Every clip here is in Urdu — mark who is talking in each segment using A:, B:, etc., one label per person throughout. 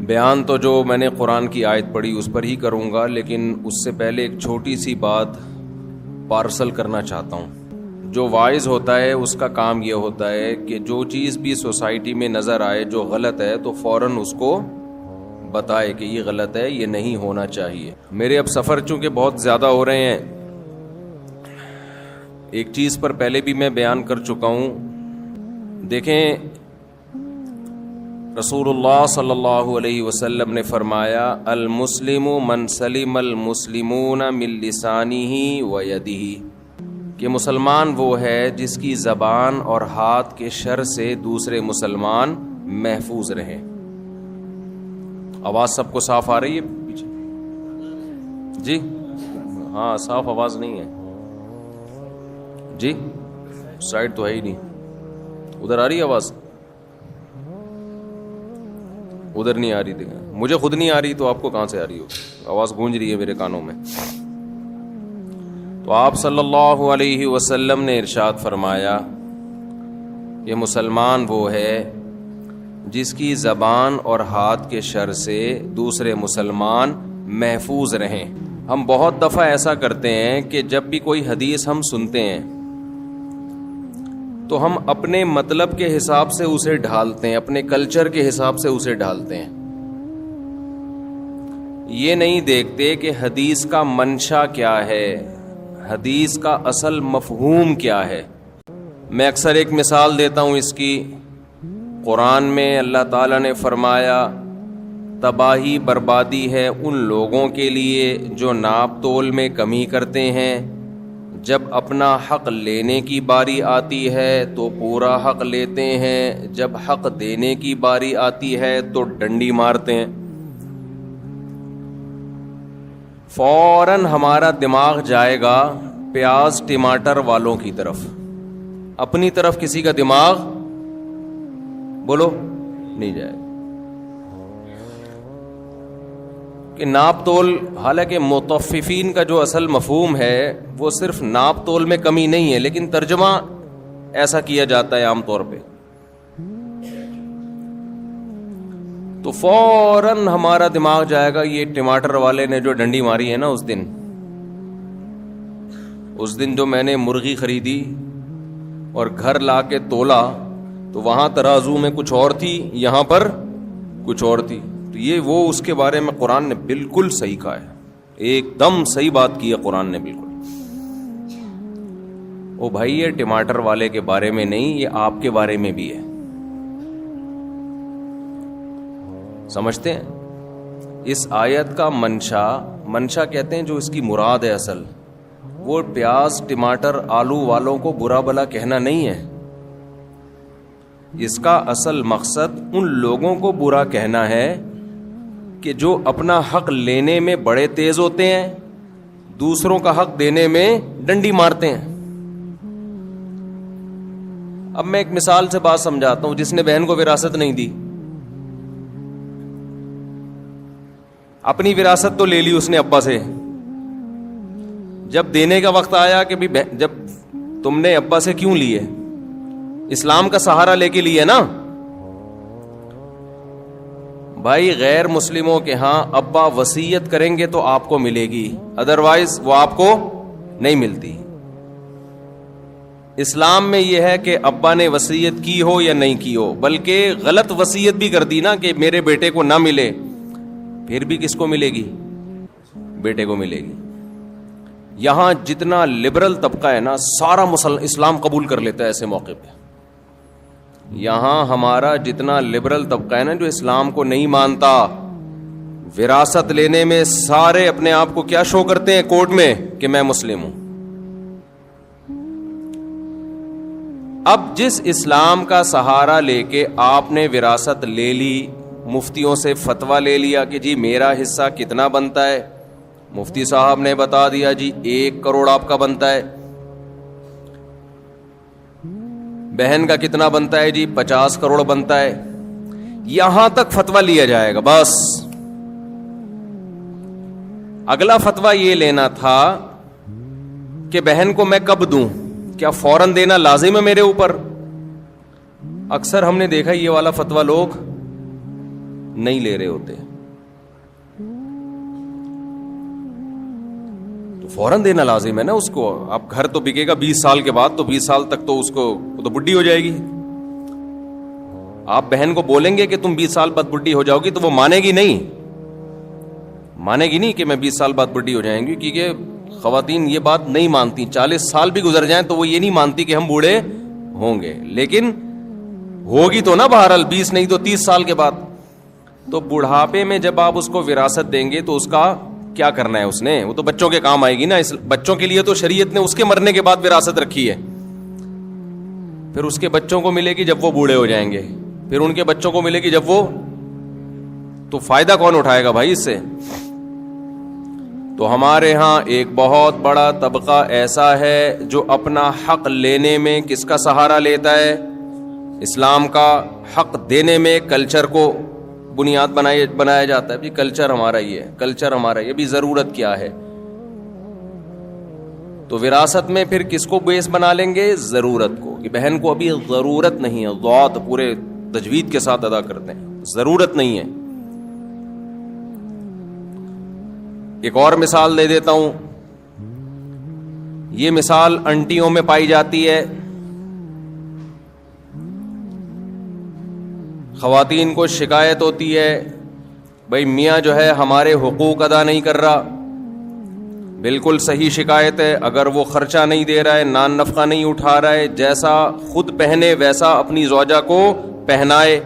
A: بیان تو جو میں نے قرآن کی آیت پڑھی اس پر ہی کروں گا، لیکن اس سے پہلے ایک چھوٹی سی بات پارسل کرنا چاہتا ہوں۔ جو واعظ ہوتا ہے اس کا کام یہ ہوتا ہے کہ جو چیز بھی سوسائٹی میں نظر آئے جو غلط ہے تو فوراً اس کو بتائے کہ یہ غلط ہے، یہ نہیں ہونا چاہیے۔ میرے اب سفر چونکہ بہت زیادہ ہو رہے ہیں، ایک چیز پر پہلے بھی میں بیان کر چکا ہوں۔ دیکھیں، رسول اللہ صلی اللہ علیہ وسلم نے فرمایا المسلم من سلم المسلمون من لسانہ و یدہ، کہ مسلمان وہ ہے جس کی زبان اور ہاتھ کے شر سے دوسرے مسلمان محفوظ رہیں۔ آواز سب کو صاف آ رہی ہے پیچھے؟ جی ہاں، صاف آواز نہیں ہے جی، سائڈ تو ہے ہی نہیں۔ ادھر آ رہی ہے آواز؟ ادھر نہیں آ رہی تھی، مجھے خود نہیں آ رہی تو آپ کو کہاں سے آ رہی ہو؟ آواز گونج رہی ہے میرے کانوں میں۔ تو آپ صلی اللہ علیہ وسلم نے ارشاد فرمایا کہ مسلمان وہ ہے جس کی زبان اور ہاتھ کے شر سے دوسرے مسلمان محفوظ رہیں۔ ہم بہت دفعہ ایسا کرتے ہیں کہ جب بھی کوئی حدیث ہم سنتے ہیں تو ہم اپنے مطلب کے حساب سے اسے ڈھالتے ہیں، اپنے کلچر کے حساب سے اسے ڈھالتے ہیں۔ یہ نہیں دیکھتے کہ حدیث کا منشا کیا ہے، حدیث کا اصل مفہوم کیا ہے۔ میں اکثر ایک مثال دیتا ہوں اس کی۔ قرآن میں اللہ تعالیٰ نے فرمایا تباہی بربادی ہے ان لوگوں کے لیے جو ناپ تول میں کمی کرتے ہیں، جب اپنا حق لینے کی باری آتی ہے تو پورا حق لیتے ہیں، جب حق دینے کی باری آتی ہے تو ڈنڈی مارتے ہیں۔ فوراً ہمارا دماغ جائے گا پیاز ٹماٹر والوں کی طرف، اپنی طرف کسی کا دماغ بولو نہیں جائے کہ ناپ تول۔ حالانکہ مطففین کا جو اصل مفہوم ہے وہ صرف ناپ تول میں کمی نہیں ہے، لیکن ترجمہ ایسا کیا جاتا ہے عام طور پہ۔ تو فوراً ہمارا دماغ جائے گا یہ ٹماٹر والے نے جو ڈنڈی ماری ہے نا اس دن جو میں نے مرغی خریدی اور گھر لا کے تولا تو وہاں ترازو میں کچھ اور تھی، یہاں پر کچھ اور تھی۔ تو یہ وہ اس کے بارے میں قرآن نے بالکل صحیح کہا ہے، ایک دم صحیح بات کی ہے قرآن نے بالکل۔ او بھائی، یہ ٹماٹر والے کے بارے میں نہیں، یہ آپ کے بارے میں بھی ہے، سمجھتے ہیں؟ اس آیت کا منشا کہتے ہیں جو اس کی مراد ہے اصل، وہ پیاز ٹماٹر آلو والوں کو برا بلا کہنا نہیں ہے۔ اس کا اصل مقصد ان لوگوں کو برا کہنا ہے کہ جو اپنا حق لینے میں بڑے تیز ہوتے ہیں، دوسروں کا حق دینے میں ڈنڈی مارتے ہیں۔ اب میں ایک مثال سے بات سمجھاتا ہوں۔ جس نے بہن کو وراثت نہیں دی، اپنی وراثت تو لے لی اس نے ابا سے، جب دینے کا وقت آیا کہ جب تم نے ابا سے کیوں لیے؟ اسلام کا سہارا لے کے لیے نا۔ بھائی، غیر مسلموں کے ہاں ابا وصیت کریں گے تو آپ کو ملے گی، ادروائز وہ آپ کو نہیں ملتی۔ اسلام میں یہ ہے کہ ابا نے وصیت کی ہو یا نہیں کی ہو، بلکہ غلط وصیت بھی کر دی نا کہ میرے بیٹے کو نہ ملے، پھر بھی کس کو ملے گی؟ بیٹے کو ملے گی۔ یہاں جتنا لبرل طبقہ ہے نا سارا اسلام قبول کر لیتا ہے ایسے موقع پہ۔ یہاں ہمارا جتنا لبرل طبقہ ہے نا جو اسلام کو نہیں مانتا، وراثت لینے میں سارے اپنے آپ کو کیا شو کرتے ہیں کورٹ میں کہ میں مسلم ہوں۔ اب جس اسلام کا سہارا لے کے آپ نے وراثت لے لی، مفتیوں سے فتویٰ لے لیا کہ جی میرا حصہ کتنا بنتا ہے، مفتی صاحب نے بتا دیا جی 1 کروڑ آپ کا بنتا ہے، بہن کا کتنا بنتا ہے جی 50 کروڑ بنتا ہے، یہاں تک فتویٰ لیا جائے گا بس۔ اگلا فتویٰ یہ لینا تھا کہ بہن کو میں کب دوں، کیا فوراً دینا لازم ہے میرے اوپر؟ اکثر ہم نے دیکھا یہ والا فتویٰ لوگ نہیں لے رہے ہوتے تو فوراً دینا لازم ہے نا اس کو. اب گھر تو بکے گا 20 سال کے بعد, تو 20 سال تک تو اس کو تو بڈھی ہو جائے گی. آپ بہن کو بولیں گے کہ تم 20 سال بعد بڈھی ہو جاؤ گی, تو وہ مانے گی نہیں, مانے گی نہیں کہ میں 20 سال بعد بڈھی ہو جائیں گی, کیونکہ خواتین یہ بات نہیں مانتی. 40 سال بھی گزر جائیں تو وہ یہ نہیں مانتی کہ ہم بوڑھے ہوں گے, لیکن ہوگی تو نا بہرحال 20 نہیں تو 30 سال کے بعد. تو بڑھاپے میں جب آپ اس کو وراثت دیں گے تو اس کا کیا کرنا ہے اس نے, وہ تو بچوں کے کام آئے گی نا. اس بچوں کے لیے تو شریعت نے اس کے مرنے کے بعد وراثت رکھی ہے, پھر اس کے بچوں کو ملے گی جب وہ بوڑھے ہو جائیں گے, پھر ان کے بچوں کو ملے گی جب وہ, تو فائدہ کون اٹھائے گا بھائی اس سے. تو ہمارے ہاں ایک بہت بڑا طبقہ ایسا ہے جو اپنا حق لینے میں کس کا سہارا لیتا ہے, اسلام کا حق دینے میں کلچر کو بنیاد بنایا جاتا ہے. بھی کلچر ہمارا یہ ہے, کلچر ہمارا یہ بھی, ضرورت کیا ہے. تو وراثت میں پھر کس کو بیس بنا لیں گے, ضرورت کو, کہ بہن کو ابھی ضرورت نہیں ہے, ضوابط پورے تجوید کے ساتھ ادا کرتے ہیں, ضرورت نہیں ہے. ایک اور مثال دے دیتا ہوں, یہ مثال انٹیوں میں پائی جاتی ہے. خواتین کو شکایت ہوتی ہے بھائی میاں جو ہے ہمارے حقوق ادا نہیں کر رہا. بالکل صحیح شکایت ہے. اگر وہ خرچہ نہیں دے رہا ہے, نان نفقہ نہیں اٹھا رہا ہے, جیسا خود پہنے ویسا اپنی زوجہ کو پہنائے,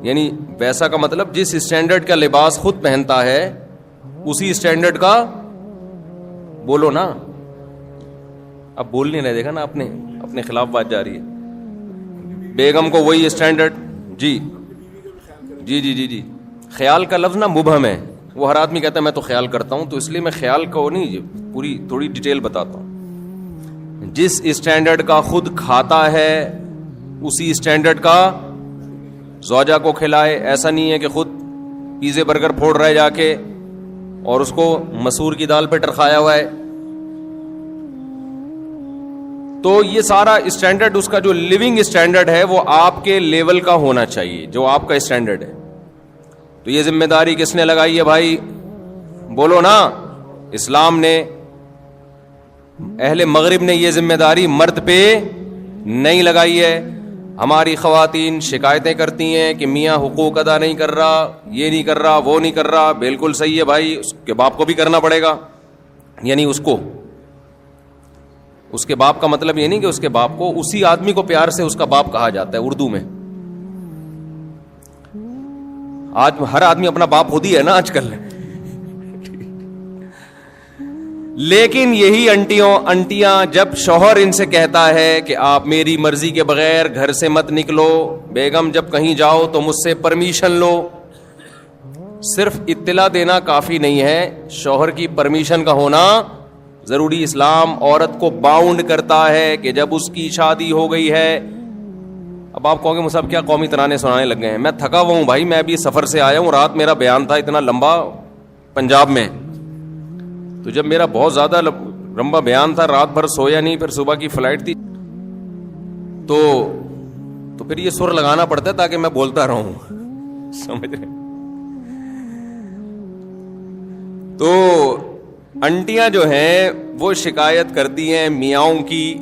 A: یعنی ویسا کا مطلب جس اسٹینڈرڈ کا لباس خود پہنتا ہے اسی اسٹینڈرڈ کا, بولو نا, اب بول نہیں رہے, دیکھا نا آپ نے, اپنے خلاف بات جا رہی ہے. بیگم کو وہی اسٹینڈرڈ, جی جی جی جی جی, خیال کا لفظ نا مبہم ہے, وہ ہر آدمی کہتا ہے میں تو خیال کرتا ہوں, تو اس لیے میں خیال کو نہیں, پوری تھوڑی ڈیٹیل بتاتا ہوں. جس اسٹینڈرڈ کا خود کھاتا ہے اسی اسٹینڈرڈ کا زوجہ کو کھلائے. ایسا نہیں ہے کہ خود پیزے برگر پھوڑ رہا ہے جا کے اور اس کو مسور کی دال پہ ٹرکھایا ہوا ہے. تو یہ سارا اسٹینڈرڈ, اس کا جو لیونگ اسٹینڈرڈ ہے وہ آپ کے لیول کا ہونا چاہیے, جو آپ کا اسٹینڈرڈ ہے. تو یہ ذمہ داری کس نے لگائی ہے بھائی, بولو نا. اسلام نے, اہل مغرب نے یہ ذمہ داری مرد پہ نہیں لگائی ہے. ہماری خواتین شکایتیں کرتی ہیں کہ میاں حقوق ادا نہیں کر رہا, یہ نہیں کر رہا, وہ نہیں کر رہا. بالکل صحیح ہے بھائی, اس کے باپ کو بھی کرنا پڑے گا. یعنی اس کے باپ کا مطلب یہ نہیں کہ اس کے باپ کو, اسی آدمی کو پیار سے اس کا باپ کہا جاتا ہے اردو میں. آج ہر آدمی اپنا باپ خود ہی ہے نا آج کل. لیکن یہی انٹیاں جب شوہر ان سے کہتا ہے کہ آپ میری مرضی کے بغیر گھر سے مت نکلو, بیگم جب کہیں جاؤ تو مجھ سے پرمیشن لو. صرف اطلاع دینا کافی نہیں ہے, شوہر کی پرمیشن کا ہونا ضروری. اسلام عورت کو باؤنڈ کرتا ہے کہ جب اس کی شادی ہو گئی ہے. اب آپ کہو گے مصعب کیا قومی ترانے سنانے لگ گئے ہیں. میں تھکا ہوا ہوں بھائی, میں ابھی سفر سے آیا ہوں, رات میرا بیان تھا اتنا لمبا پنجاب میں, تو جب میرا بہت زیادہ لمبا بیان تھا, رات بھر سویا نہیں, پھر صبح کی فلائٹ تھی, تو پھر یہ سر لگانا پڑتا ہے تاکہ میں بولتا رہوں, سمجھ رہے. تو انٹیاں جو ہیں وہ شکایت کرتی ہیں میاؤں کی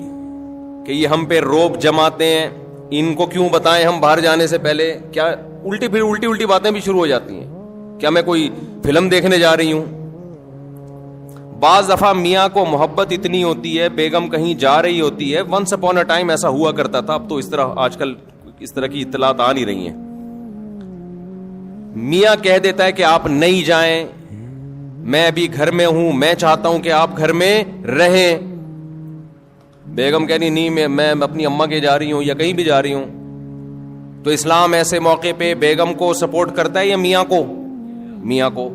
A: کہ یہ ہم پہ روب جماتے ہیں, ان کو کیوں بتائیں ہم باہر جانے سے پہلے. کیا الٹی باتیں بھی شروع ہو جاتی ہیں, کیا میں کوئی فلم دیکھنے جا رہی ہوں. بعض دفعہ میاں کو محبت اتنی ہوتی ہے, بیگم کہیں جا رہی ہوتی ہے, ونس اپون اے ٹائم ایسا ہوا کرتا تھا, اب تو اس طرح آج کل اس طرح کی اطلاعات آ نہیں رہی ہیں. میاں کہہ دیتا ہے کہ آپ نہیں جائیں, میں ابھی گھر میں ہوں, میں چاہتا ہوں کہ آپ گھر میں رہیں. بیگم کہنی نہیں, میں اپنی اماں کے جا رہی ہوں یا کہیں بھی جا رہی ہوں. تو اسلام ایسے موقع پہ بیگم کو سپورٹ کرتا ہے یا میاں کو.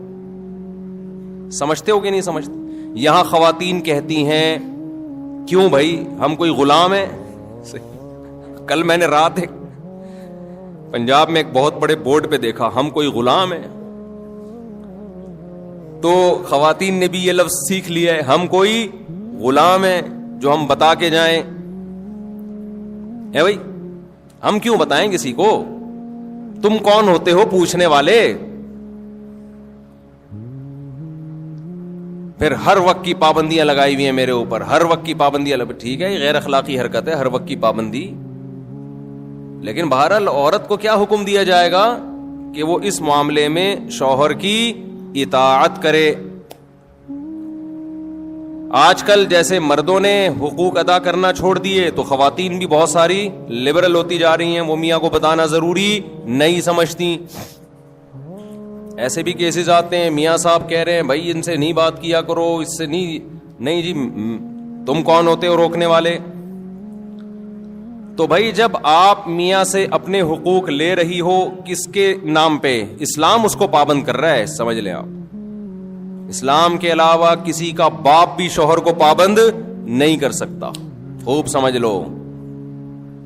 A: سمجھتے ہو کہ نہیں سمجھتے. یہاں خواتین کہتی ہیں کیوں بھائی ہم کوئی غلام ہیں. کل میں نے رات ایک پنجاب میں ایک بہت بڑے بورڈ پہ دیکھا, ہم کوئی غلام ہیں. تو خواتین نے بھی یہ لفظ سیکھ لیا ہے, ہم کوئی غلام ہیں جو ہم بتا کے جائیں. ہے بھائی, ہم کیوں بتائیں کسی کو, تم کون ہوتے ہو پوچھنے والے؟ پھر ہر وقت کی پابندیاں لگائی ہوئی ہیں میرے اوپر، ہر وقت کی پابندیاں ٹھیک ہے، یہ غیر اخلاقی حرکت ہے، ہر وقت کی پابندی. لیکن بہرحال عورت کو کیا حکم دیا جائے گا کہ وہ اس معاملے میں شوہر کی اطاعت کرے. آج کل جیسے مردوں نے حقوق ادا کرنا چھوڑ دیے تو خواتین بھی بہت ساری لبرل ہوتی جا رہی ہیں، وہ میاں کو بتانا ضروری نہیں سمجھتی. ایسے بھی کیسز آتے ہیں، میاں صاحب کہہ رہے ہیں بھائی ان سے نہیں بات کیا کرو، اس سے نہیں جی، تم کون ہوتے ہو روکنے والے؟ تو بھائی جب آپ میاں سے اپنے حقوق لے رہی ہو کس کے نام پہ؟ اسلام اس کو پابند کر رہا ہے، سمجھ لیں آپ. اسلام کے علاوہ کسی کا باپ بھی شوہر کو پابند نہیں کر سکتا، خوب سمجھ لو.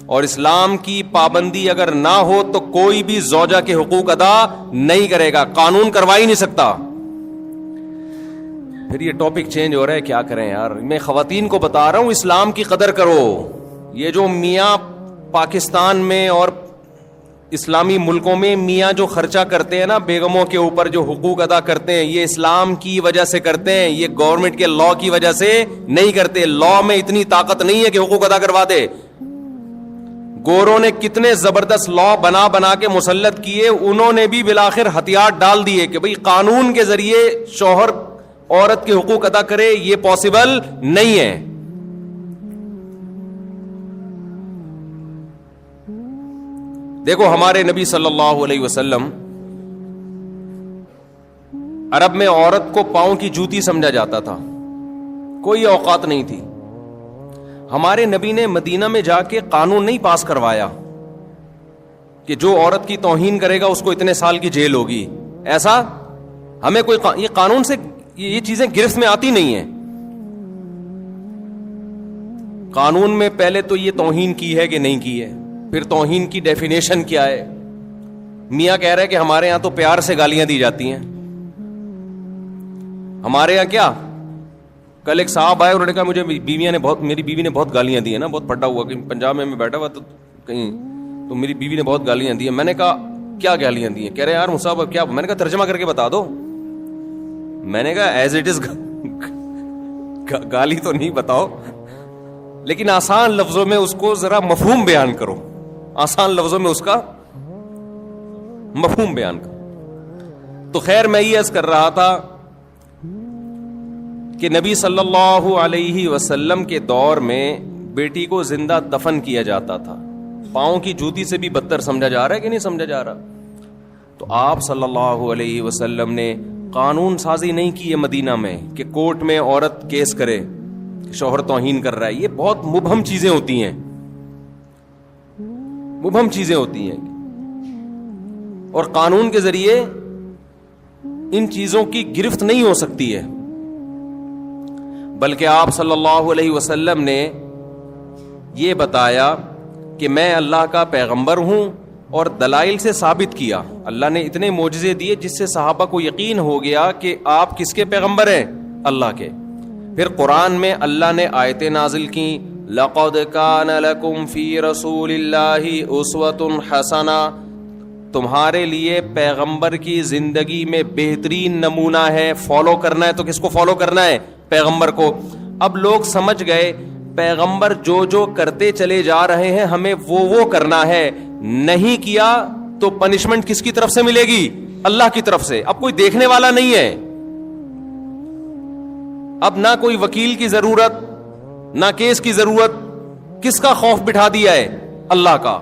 A: اور اسلام کی پابندی اگر نہ ہو تو کوئی بھی زوجہ کے حقوق ادا نہیں کرے گا، قانون کروا ہی نہیں سکتا. پھر یہ ٹاپک چینج ہو رہا ہے، کیا کریں یار. میں خواتین کو بتا رہا ہوں اسلام کی قدر کرو. یہ جو میاں پاکستان میں اور اسلامی ملکوں میں میاں جو خرچہ کرتے ہیں نا بیگموں کے اوپر، جو حقوق ادا کرتے ہیں، یہ اسلام کی وجہ سے کرتے ہیں، یہ گورنمنٹ کے لا کی وجہ سے نہیں کرتے. لا میں اتنی طاقت نہیں ہے کہ حقوق ادا کروا دے. گوروں نے کتنے زبردست لا بنا بنا کے مسلط کیے، انہوں نے بھی بالآخر ہتھیار ڈال دیے کہ بھئی قانون کے ذریعے شوہر عورت کے حقوق ادا کرے، یہ پاسبل نہیں ہے. دیکھو ہمارے نبی صلی اللہ علیہ وسلم، عرب میں عورت کو پاؤں کی جوتی سمجھا جاتا تھا، کوئی اوقات نہیں تھی. ہمارے نبی نے مدینہ میں جا کے قانون نہیں پاس کروایا کہ جو عورت کی توہین کرے گا اس کو اتنے سال کی جیل ہوگی. ایسا ہمیں کوئی یہ قانون سے یہ چیزیں گرفت میں آتی نہیں ہیں. قانون میں پہلے تو یہ توہین کی ہے کہ نہیں کی ہے، پھر توہین کی ڈیفینیشن کیا ہے. میاں کہہ رہے کہ ہمارے یہاں تو پیار سے گالیاں دی جاتی ہیں. ہمارے یہاں کیا؟ کل ایک صاحب آئے، انہوں نے کہا مجھے میری بیوی نے بہت گالیاں دی ہیں نا، بہت پھٹا ہوا، کہیں پنجاب میں بیٹھا ہوا تو کہیں تو میری بیوی نے بہت گالیاں دی ہیں. میں نے کہا کیا گالیاں دی ہیں؟ کہہ رہے یار مصعب کیا؟ میں نے کہا ترجمہ کر کے بتا دو. میں نے کہا ایز اٹ از گالی تو نہیں بتاؤ، لیکن آسان لفظوں میں اس کو ذرا مفہوم بیان کرو، آسان لفظوں میں اس کا مفہوم بیان کرو. تو خیر میں یہ عرض کر رہا تھا کہ نبی صلی اللہ علیہ وسلم کے دور میں بیٹی کو زندہ دفن کیا جاتا تھا. پاؤں کی جوتی سے بھی بدتر سمجھا جا رہا ہے کہ نہیں سمجھا جا رہا؟ تو آپ صلی اللہ علیہ وسلم نے قانون سازی نہیں کی ہے مدینہ میں کہ کورٹ میں عورت کیس کرے کہ شوہر توہین کر رہا ہے. یہ بہت مبہم چیزیں ہوتی ہیں، مبہم چیزیں ہوتی ہیں، اور قانون کے ذریعے ان چیزوں کی گرفت نہیں ہو سکتی ہے. بلکہ آپ صلی اللہ علیہ وسلم نے یہ بتایا کہ میں اللہ کا پیغمبر ہوں، اور دلائل سے ثابت کیا. اللہ نے اتنے معجزے دیے جس سے صحابہ کو یقین ہو گیا کہ آپ کس کے پیغمبر ہیں؟ اللہ کے. پھر قرآن میں اللہ نے آیتیں نازل کی، لَقَدْ كَانَ لَكُمْ فِي رَسُولِ اللَّهِ أُسْوَةٌ حَسَنَةٌ، تمہارے لیے پیغمبر کی زندگی میں بہترین نمونہ ہے. فالو کرنا ہے تو کس کو فالو کرنا ہے؟ پیغمبر کو. اب لوگ سمجھ گئے پیغمبر جو جو کرتے چلے جا رہے ہیں ہمیں وہ کرنا ہے، نہیں کیا تو پنشمنٹ کس کی طرف سے ملے گی؟ اللہ کی طرف سے. اب کوئی دیکھنے والا نہیں ہے، اب نہ کوئی وکیل کی ضرورت، نہ کیس کی ضرورت. کس کا خوف بٹھا دیا ہے؟ اللہ کا.